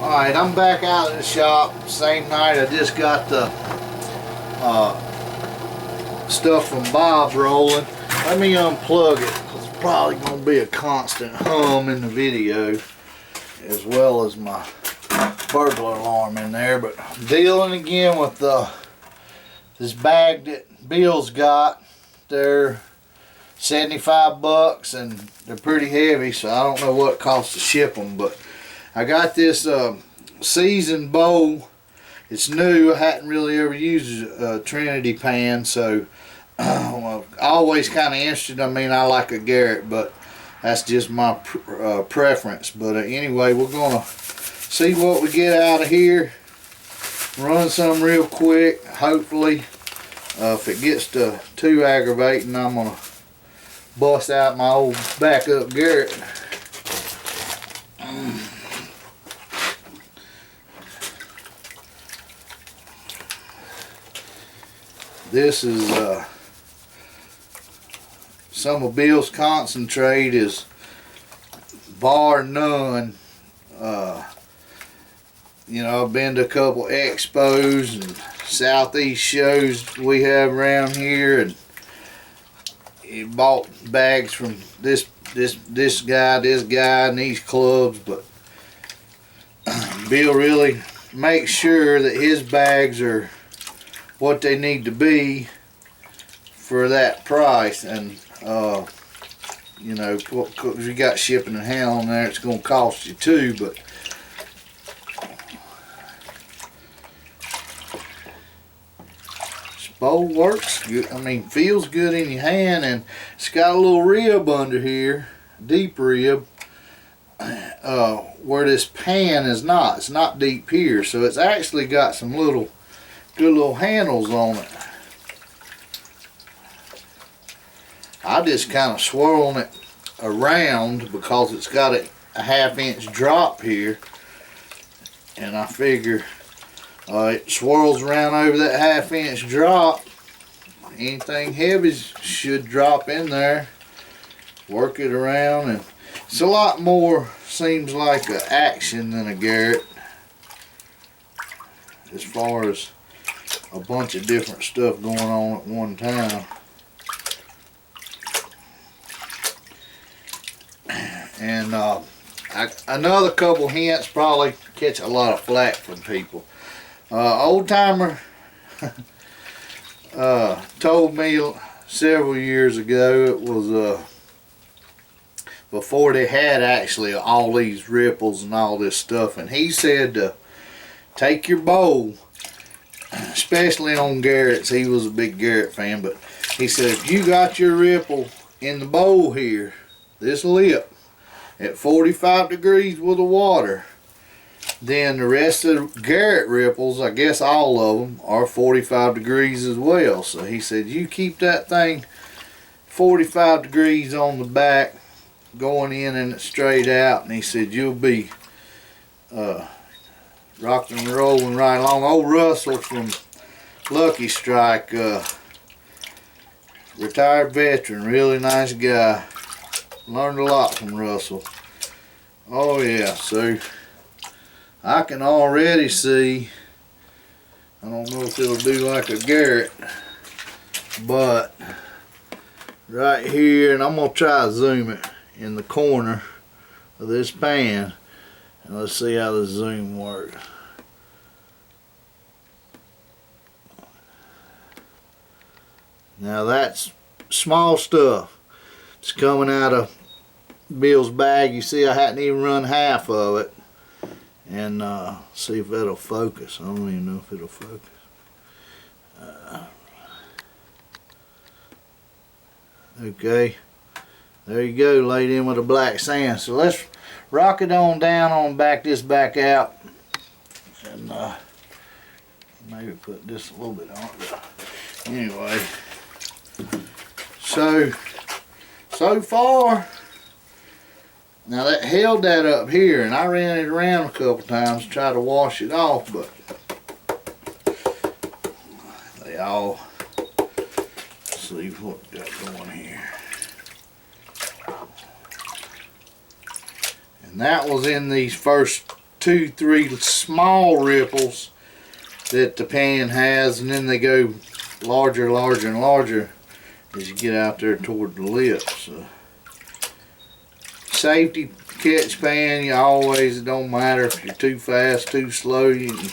Alright, I'm back out of the shop. Same night I just got the stuff from Bob's rolling. Let me unplug it. It's probably going to be a constant hum in the video, as well as my burglar alarm in there. But I'm dealing again with this bag that Bill's got. They're 75 bucks and they're pretty heavy, so I don't know what it costs to ship them. But I got this seasoned bowl. It's new. I hadn't really ever used a Trinity pan, so well, always kind of interested. I mean, I like a Garrett, but that's just my preference. But anyway, we're gonna see what we get out of here. Run some real quick. Hopefully, if it gets too aggravating, I'm gonna bust out my old backup Garrett. This is some of Bill's concentrate, is bar none. You know, I've been to a couple expos and southeast shows we have around here, and he bought bags from this guy, and these clubs. But Bill really makes sure that his bags are what they need to be for that price. And you know, because you got shipping and handling there, it's going to cost you too. But this bowl works good. I mean, feels good in your hand, and it's got a little rib under here, deep rib, where this pan is not. It's not deep here, so it's actually got some good little handles on it. I just kind of swirling it around because it's got a 1/2 inch drop here, and I figure it swirls around over that 1/2 inch drop. Anything heavy should drop in there. Work it around, and it's a lot more, seems like, an action than a Garrett, as far as a bunch of different stuff going on at one time. And another couple hints, probably catch a lot of flack from people. Old timer told me several years ago, it was before they had actually all these ripples and all this stuff, and he said to take your bowl, especially on Garrett's. He was a big Garrett fan, but he said if you got your ripple in the bowl here, this lip, at 45 degrees with the water, then the rest of the Garrett ripples, I guess all of them, are 45 degrees as well. So he said you keep that thing 45 degrees on the back, going in and straight out, and he said you'll be rocking and rolling right along. Old Russell from Lucky Strike, retired veteran, really nice guy. Learned a lot from Russell. Oh yeah, so I can already see, I don't know if it'll do like a Garrett, but right here, and I'm going to try to zoom it in the corner of this pan, and let's see how the zoom works. Now that's small stuff. It's coming out of Bill's bag. You see, I hadn't even run half of it. And see if that'll focus. I don't even know if it'll focus. Okay, there you go, laid in with a black sand. So let's rock it on down, on back this back out, and maybe put this a little bit on it. Anyway, so far, now that held that up here, and I ran it around a couple times to try to wash it off, but they all, see what we got going here. And that was in these first 2, 3 small ripples that the pan has, and then they go larger, larger, and larger as you get out there toward the lips. Safety catch pan, you always, it don't matter if you're too fast, too slow, you can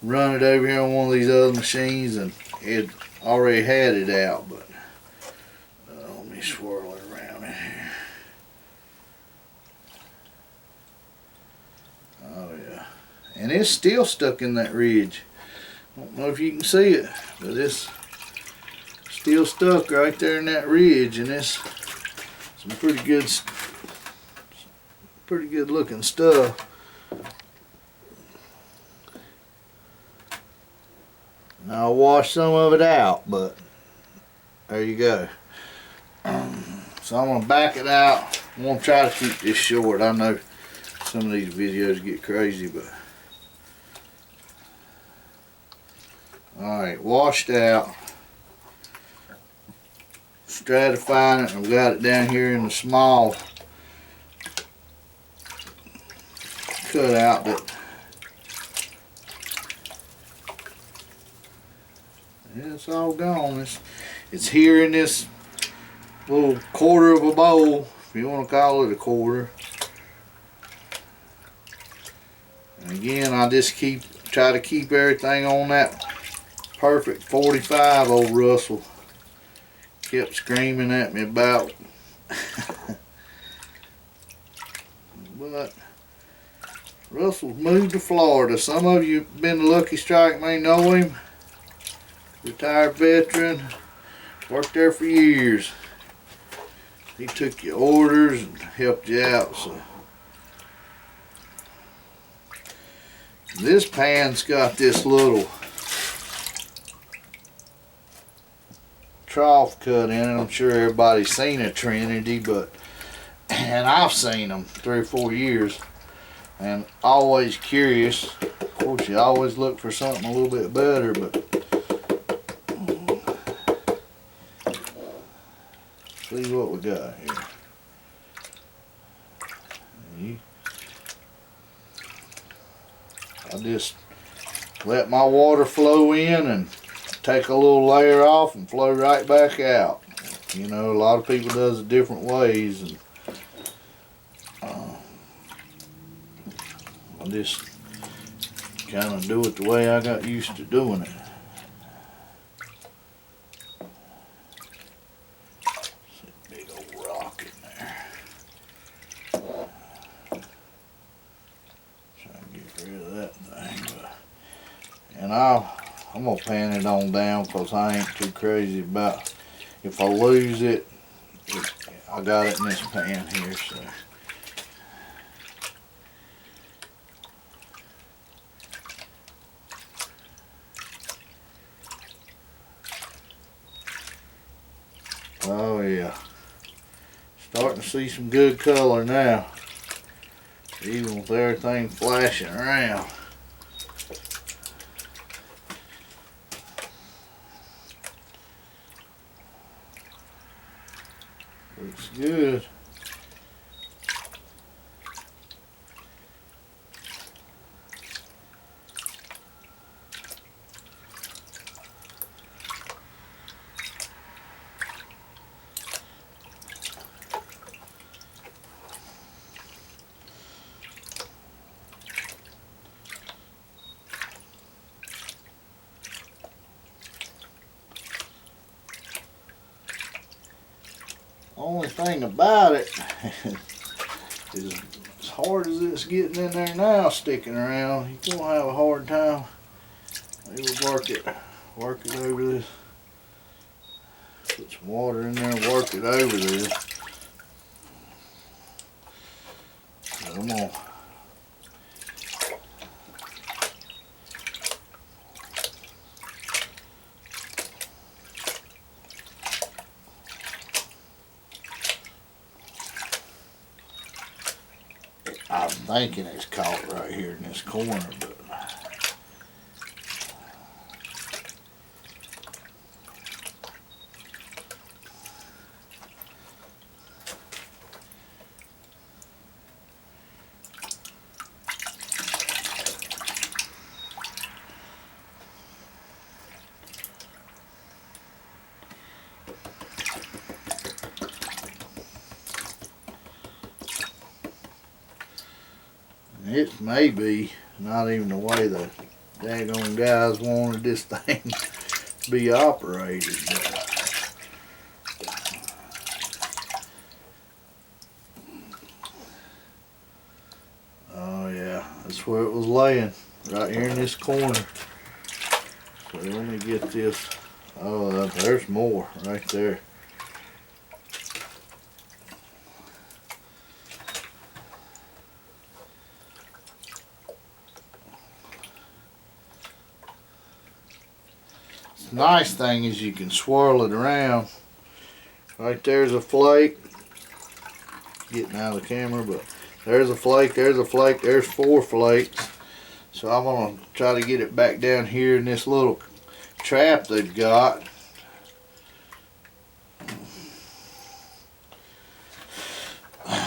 run it over here on one of these other machines and it already had it out. But let me swirl it around in here. Oh yeah, and it's still stuck in that ridge. I don't know if you can see it, but it's still stuck right there in that ridge, and it's some pretty good looking stuff. Now I'll wash some of it out, but there you go. So I'm gonna back it out. I'm gonna try to keep this short. I know some of these videos get crazy, but alright, washed out, stratifying it. I've got it down here in the small cutout that it's all gone. It's here in this little quarter of a bowl, if you want to call it a quarter. And again, I just try to keep everything on that perfect 45. Old Russell kept screaming at me about. But Russell's moved to Florida. Some of you been to Lucky Strike may know him. Retired veteran, worked there for years. He took your orders and helped you out. So this pan's got this little trough cut in it. I'm sure everybody's seen a Trinity, and I've seen them 3 or 4 years, and always curious. Of course, you always look for something a little bit better, but see what we got here. I just let my water flow in and take a little layer off and flow right back out. You know, a lot of people does it different ways, and I just kind of do it the way I got used to doing it. Big old rock in there. Try to get rid of that thing. And I'm gonna pan it on down because I ain't too crazy about if I lose it. I got it in this pan here, so. Oh yeah, starting to see some good color now, even with everything flashing around. Looks good. Only thing about it is as hard as it's getting in there now, sticking around, you're gonna have a hard time. Maybe work it over this. Put some water in there and work it over this. Come on. I'm thinking it's caught right here in this corner, but It may be not even the way the daggone guys wanted this thing to be operated. But oh yeah, that's where it was laying, right here in this corner. So let me get this. Oh, there's more right there. The nice thing is you can swirl it around. Right there's a flake. Getting out of the camera, but there's a flake, there's a flake, there's 4 flakes. So I'm gonna try to get it back down here in this little trap they've got.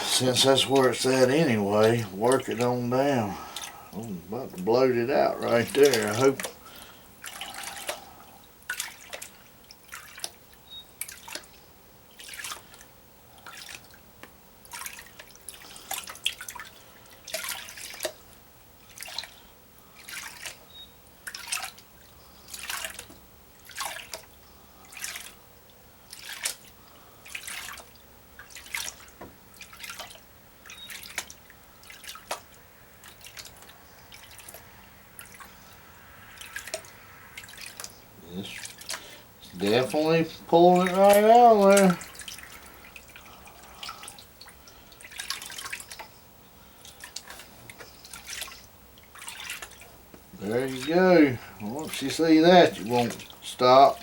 Since that's where it's at anyway, work it on down. I'm about to bloat it out right there. I hope. It's definitely pulling it right out there. There you go. Once you see that, you won't stop.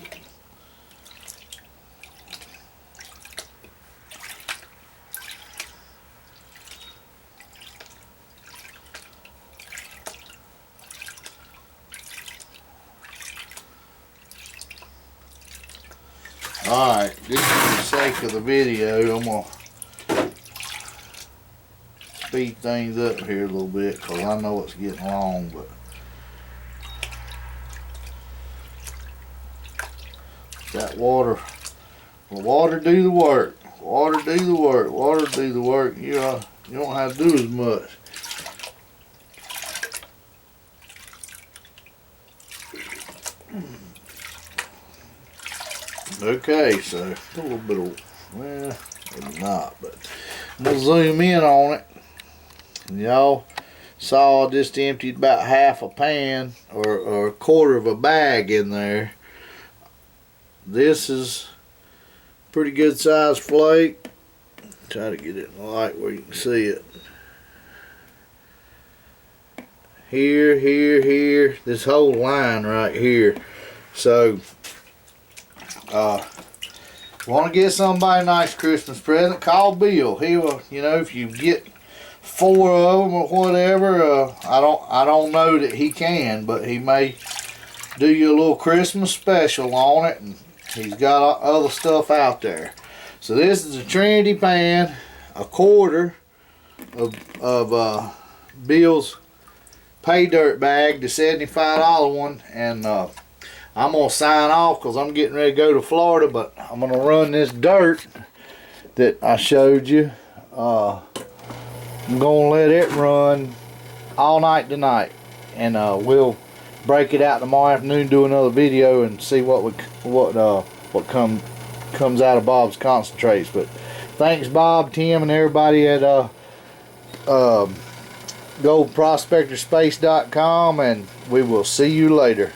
Alright, just for the sake of the video, I'm going to speed things up here a little bit because I know it's getting long, but that water, well, water do the work. Water do the work. Water do the work. You don't have to do as much. Okay, so a little bit of, well, maybe not, but I'm going to zoom in on it. Y'all saw I just emptied about half a pan or a quarter of a bag in there. This is pretty good sized flake. Try to get it in the light where you can see it. Here, here, here. This whole line right here. So, want to get somebody a nice Christmas present, call Bill. He'll, you know, if you get 4 of them or whatever, I don't know that he can, but he may do you a little Christmas special on it, and he's got other stuff out there. So this is a Trinity pan, a quarter of Bill's pay dirt bag, the $75 one, and I'm going to sign off because I'm getting ready to go to Florida, but I'm going to run this dirt that I showed you. I'm going to let it run all night tonight, and we'll break it out tomorrow afternoon, do another video, and see what comes out of Bob's concentrates. But thanks Bob, Tim, and everybody at goldprospectorspace.com, and we will see you later.